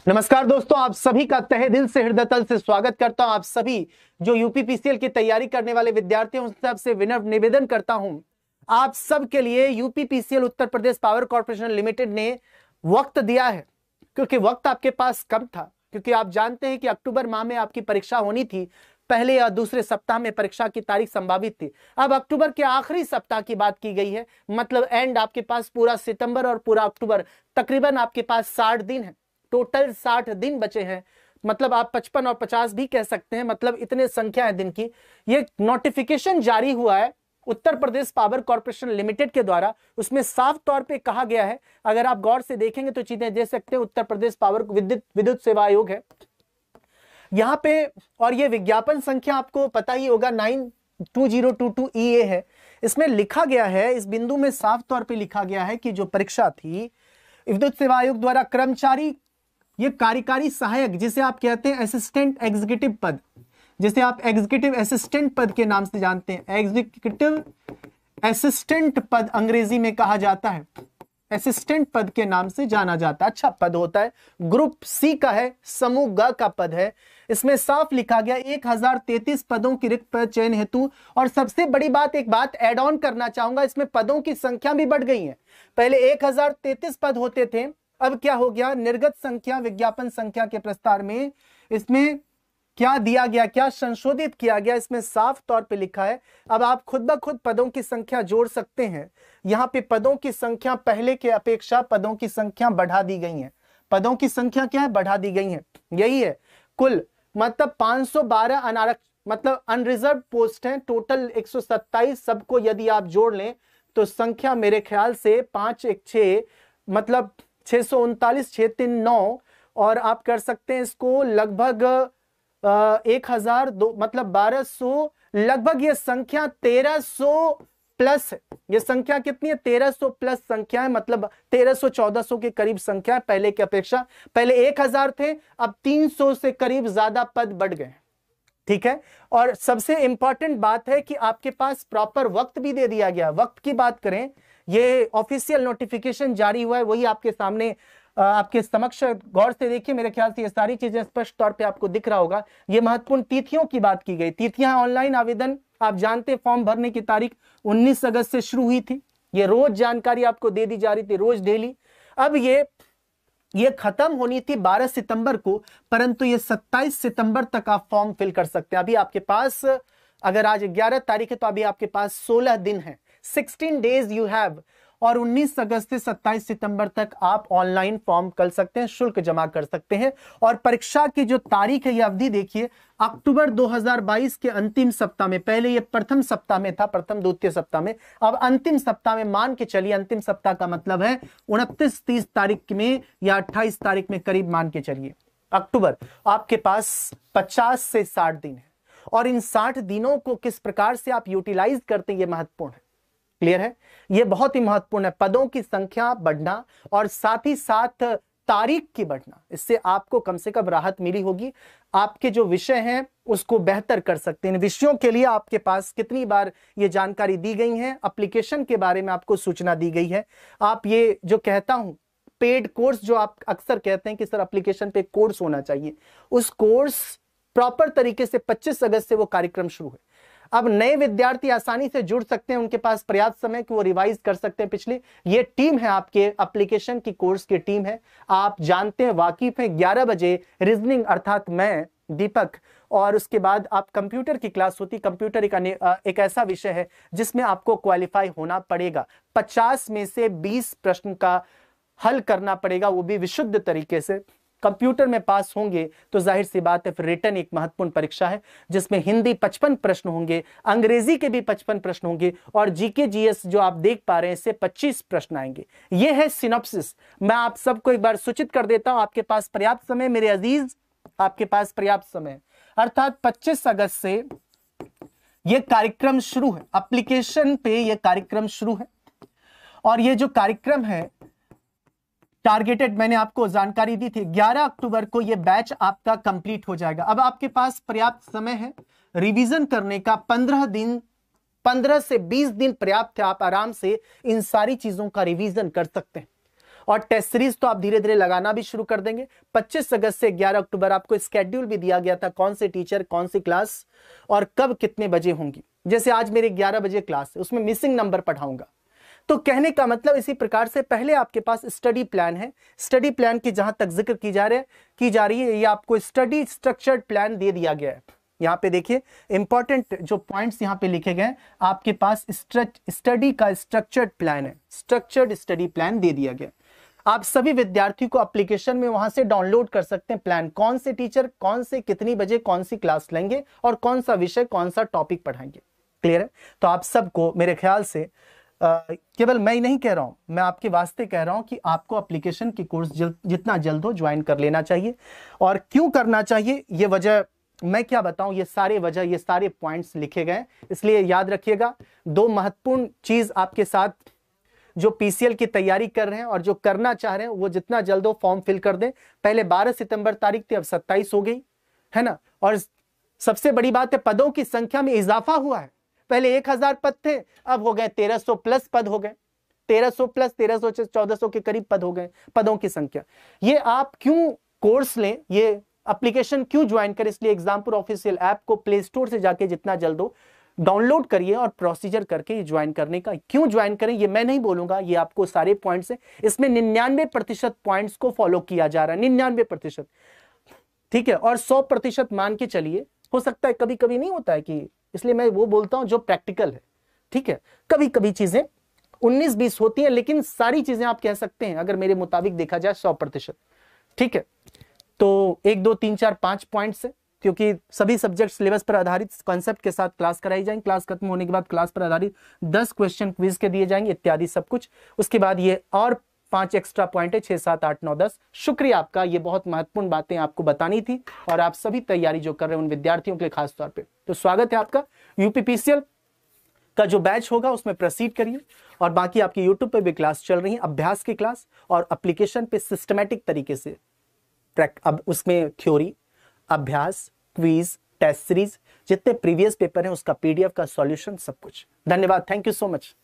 नमस्कार दोस्तों, आप सभी का तहे दिल से हृदय तल से स्वागत करता हूं। आप सभी जो यूपीपीसीएल की तैयारी करने वाले विद्यार्थी हैं उन सबसे विनम्र निवेदन करता हूं, आप सब के लिए UPPCL Uttar Pradesh power corporation limited ने वक्त दिया है, क्योंकि वक्त आपके पास कम था। क्योंकि आप जानते हैं कि अक्टूबर माह में आपकी परीक्षा होनी थी, पहले या दूसरे सप्ताह में परीक्षा की तारीख संभावित थी। अब अक्टूबर के आखिरी सप्ताह की बात की गई है, मतलब एंड आपके पास पूरा सितंबर और पूरा अक्टूबर, तकरीबन आपके पास 60 दिन है। टोटल 60 दिन बचे हैं, मतलब आप 55 और 50 भी कह सकते हैं, मतलब इतने संख्या है दिन की। ये नोटिफिकेशन जारी हुआ है Uttar Pradesh power corporation limited के द्वारा। उसमें साफ तौर पे कहा गया है, अगर आप गौर से देखेंगे तो चीजें देख सकते हैं। उत्तर प्रदेश पावर विद्युत सेवा आयोग है यहां पे, और ये विज्ञापन संख्या आपको पता ही होगा 92022 EA है। इसमें लिखा गया है, इस बिंदु में साफ तौर पे लिखा गया है कि जो परीक्षा थी विद्युत सेवा आयोग द्वारा कर्मचारी, ये कार्यकारी सहायक जिसे आप कहते हैं असिस्टेंट एग्जीक्यूटिव पद, जिसे आप एग्जीक्यूटिव असिस्टेंट पद के नाम से जानते हैं, एग्जीक्यूटिव असिस्टेंट पद अंग्रेजी में कहा जाता है, असिस्टेंट पद के नाम से जाना जाता है। अच्छा पद होता है, ग्रुप सी का है, समूह ग का पद है। इसमें साफ लिखा गया 1033 पदों की रिक्त पद चयन हेतु। और सबसे बड़ी बात, एक बात ऐड ऑन करना चाहूंगा, इसमें पदों की संख्या भी बढ़ गई है। पहले 1033 पद होते थे, अब क्या हो गया, निर्गत संख्या विज्ञापन संख्या के प्रस्ताव में इसमें क्या दिया गया, क्या संशोधित किया गया, इसमें साफ तौर पे लिखा है अब आप खुद ब खुद पदों की संख्या जोड़ सकते हैं। यहां पे पदों की संख्या पहले के अपेक्षा पदों की संख्या बढ़ा दी गई है। पदों की संख्या क्या है, बढ़ा दी गई है। यही है कुल, मतलब 512 अनारक्षित, मतलब अनरिजर्व पोस्ट हैं, टोटल 127। सबको यदि आप जोड़ लें तो संख्या मेरे ख्याल से 516, मतलब 639, 639, और आप कर सकते हैं इसको लगभग 1002, मतलब 1200, लगभग ये संख्या 1300 प्लस है। ये संख्या कितनी है, 1300 प्लस संख्या है, मतलब 1300-1400 के करीब संख्या है पहले की अपेक्षा। पहले 1000 थे, अब 300 से करीब ज्यादा पद बढ़ गए। ठीक है, और सबसे इंपॉर्टेंट बात है कि आपके पास प्रॉपर वक्त भी दे दिया गया। वक्त की बात करें, ये ऑफिशियल नोटिफिकेशन जारी हुआ है, वही आपके सामने आपके समक्ष गौर से देखिए। मेरे ख्याल से ये सारी चीजें स्पष्ट तौर पे आपको दिख रहा होगा। ये महत्वपूर्ण तिथियों की बात की गई। तिथियां ऑनलाइन आवेदन, आप जानते हैं फॉर्म भरने की तारीख 19 अगस्त से शुरू हुई थी। ये रोज जानकारी आपको दे दी जा रही थी, रोज डेली। अब ये खत्म होनी थी 12 सितंबर को, परंतु ये 27 सितंबर तक आप फॉर्म फिल कर सकते हैं। अभी आपके पास, अगर आज 11 तारीख है तो अभी आपके पास 16 दिन है, 16 डेज यू हैव। और 19 अगस्त से 27 सितंबर तक आप ऑनलाइन फॉर्म कर सकते हैं, शुल्क जमा कर सकते हैं। और परीक्षा की जो तारीख है, ये अवधि देखिए, अक्टूबर 2022 के अंतिम सप्ताह में, पहले ये प्रथम सप्ताह में था, प्रथम द्वितीय सप्ताह में, अब अंतिम सप्ताह में मान के चलिए। अंतिम सप्ताह का मतलब है 29-30 तारीख में या 28 तारीख में करीब मान के चलिए अक्टूबर। आपके पास 50 से 60 दिन है, और इन 60 दिनों को किस प्रकार से आप यूटिलाइज करते हैं, ये महत्वपूर्ण है। क्लियर है, ये बहुत ही महत्वपूर्ण है। पदों की संख्या बढ़ना और साथ ही साथ तारीख की बढ़ना, इससे आपको कम से कम राहत मिली होगी। आपके जो विषय हैं उसको बेहतर कर सकते हैं। विषयों के लिए आपके पास कितनी बार ये जानकारी दी गई है, एप्लीकेशन के बारे में आपको सूचना दी गई है। आप ये जो कहता हूं पेड कोर्स, जो आप अक्सर कहते हैं कि सर एप्लीकेशन पे कोर्स होना चाहिए, उस कोर्स प्रॉपर तरीके से 25 अगस्त से वो कार्यक्रम शुरू है। अब नए विद्यार्थी आसानी से जुड़ सकते हैं, उनके पास पर्याप्त समय कि वो रिवाइज कर सकते हैं पिछले। ये टीम है आपके एप्लीकेशन की कोर्स की टीम है, आप जानते हैं, वाकिफ हैं। 11 बजे रीजनिंग, अर्थात मैं दीपक, और उसके बाद आप कंप्यूटर की क्लास होती। कंप्यूटर एक ऐसा विषय है जिसमें आपको क्वालिफाई होना पड़ेगा। 50 में से 20 प्रश्न का हल करना पड़ेगा, वो भी विशुद्ध तरीके से। कंप्यूटर में पास होंगे तो जाहिर सी बात है फिर रिटन एक महत्वपूर्ण परीक्षा है, जिसमें हिंदी 55 प्रश्न होंगे, अंग्रेजी के भी 55 प्रश्न होंगे, और जीके जीएस जो आप देख पा रहे हैं इससे 25 प्रश्न आएंगे। यह है सिनॉप्सिस। मैं आप सबको एक बार सूचित कर देता हूं, आपके पास पर्याप्त समय मेरे अजीज, आपके पास पर्याप्त समय, अर्थात 25 अगस्त से यह कार्यक्रम शुरू है। एप्लीकेशन पे यह कार्यक्रम शुरू है, और यह जो कार्यक्रम है टारगेटेड, मैंने आपको जानकारी दी थी, 11 अक्टूबर को यह बैच आपका कंप्लीट हो जाएगा। अब आपके पास पर्याप्त समय है रिवीजन करने का। 15 दिन, 15 से 20 दिन पर्याप्त है, आप आराम से इन सारी चीजों का रिवीजन कर सकते हैं। और टेस्ट सीरीज तो आप धीरे धीरे लगाना भी शुरू कर देंगे। 25 अगस्त से 11 अक्टूबर आपको स्केड्यूल भी दिया गया था, कौन से टीचर कौन सी क्लास और कब कितने बजे होंगी। जैसे आज मेरे 11 बजे क्लास है, उसमें मिसिंग नंबर पढ़ाऊंगा। तो कहने का मतलब इसी प्रकार से पहले आपके पास स्टडी प्लान है। स्टडी प्लान की जहां तक जिक्र की जा रही है, ये आपको स्टडी स्ट्रक्चर्ड प्लान दे दिया गया है। यहाँ पे देखिए इंपॉर्टेंट जो पॉइंट्स यहाँ पे लिखे गए, आपके पास स्टडी का स्ट्रक्चर्ड प्लान है, स्ट्रक्चर्ड स्टडी प्लान दे दिया गया। आप सभी विद्यार्थियों को एप्लीकेशन में वहां से डाउनलोड कर सकते हैं प्लान, कौन से टीचर कौन से कितनी बजे कौन सी क्लास लेंगे और कौन सा विषय कौन सा टॉपिक पढ़ाएंगे। क्लियर है? तो आप सबको मेरे ख्याल से केवल मैं ही नहीं कह रहा हूं, मैं आपके वास्ते कह रहा हूं कि आपको एप्लीकेशन की कोर्स जितना जल्द हो ज्वाइन कर लेना चाहिए। और क्यों करना चाहिए ये वजह मैं क्या बताऊं, ये सारे पॉइंट्स लिखे गए, इसलिए याद रखिएगा। दो महत्वपूर्ण चीज आपके साथ, जो पीसीएल की तैयारी कर रहे हैं और जो करना चाह रहे हैं, वो जितना जल्द हो फॉर्म फिल कर दें। पहले 12 सितंबर तारीख थी, अब 27 हो गई है ना। और सबसे बड़ी बात है, पदों की संख्या में इजाफा हुआ है। पहले 1000 पद थे, अब हो गए 1300 प्लस पद हो गए, 1300 प्लस 1300 से 1400 के करीब पद हो गए, पदों की संख्या। ये आप क्यों कोर्स लें, ये एप्लीकेशन क्यों ज्वाइन करें, इसलिए एग्जामपुर ऑफिशियल ऐप को प्ले स्टोर से जाके जितना जल्द हो डाउनलोड करिए और प्रोसीजर करके ये ज्वाइन करने का। क्यों ज्वाइन करें ये मैं नहीं बोलूंगा, ये आपको सारे पॉइंट्स हैं, इसमें 99% पॉइंट्स को फॉलो किया जा रहा है, 99%, ठीक है। और 100% मान के चलिए, हो सकता है कभी कभी नहीं होता है कि, इसलिए मैं वो बोलता हूं जो प्रैक्टिकल है, ठीक है। कभी कभी चीजें 19-20 होती हैं, लेकिन सारी चीजें आप कह सकते हैं अगर मेरे मुताबिक देखा जाए 100%, ठीक है। तो 1 2 3 4 5 पॉइंट्स है, क्योंकि सभी सब्जेक्ट सिलेबस पर आधारित कॉन्सेप्ट के साथ क्लास कराई जाएंगी। क्लास खत्म होने के बाद क्लास पर आधारित 10 क्वेश्चन क्विज के दिए जाएंगे इत्यादि सब कुछ। उसके बाद ये और 5 एक्स्ट्रा पॉइंट है, 6 7 8 9 10। शुक्रिया आपका, ये बहुत महत्वपूर्ण बातें आपको बतानी थी और आप सभी तैयारी जो कर रहे हैं उन विद्यार्थियों के लिए खास तौर पे तो स्वागत है आपका। यूपीपीसीएल का जो बैच होगा उसमें प्रोसीड करिए, और बाकी आपकी यूट्यूब पे भी क्लास चल रही है, अभ्यास की क्लास और एप्लीकेशन पे सिस्टमैटिक तरीके से अब उसमें थ्योरी, अभ्यास, क्विज, टेस्ट सीरीज, जितने प्रीवियस पेपर हैं उसका पीडीएफ का सॉल्यूशन, सब कुछ। धन्यवाद, थैंक यू सो मच।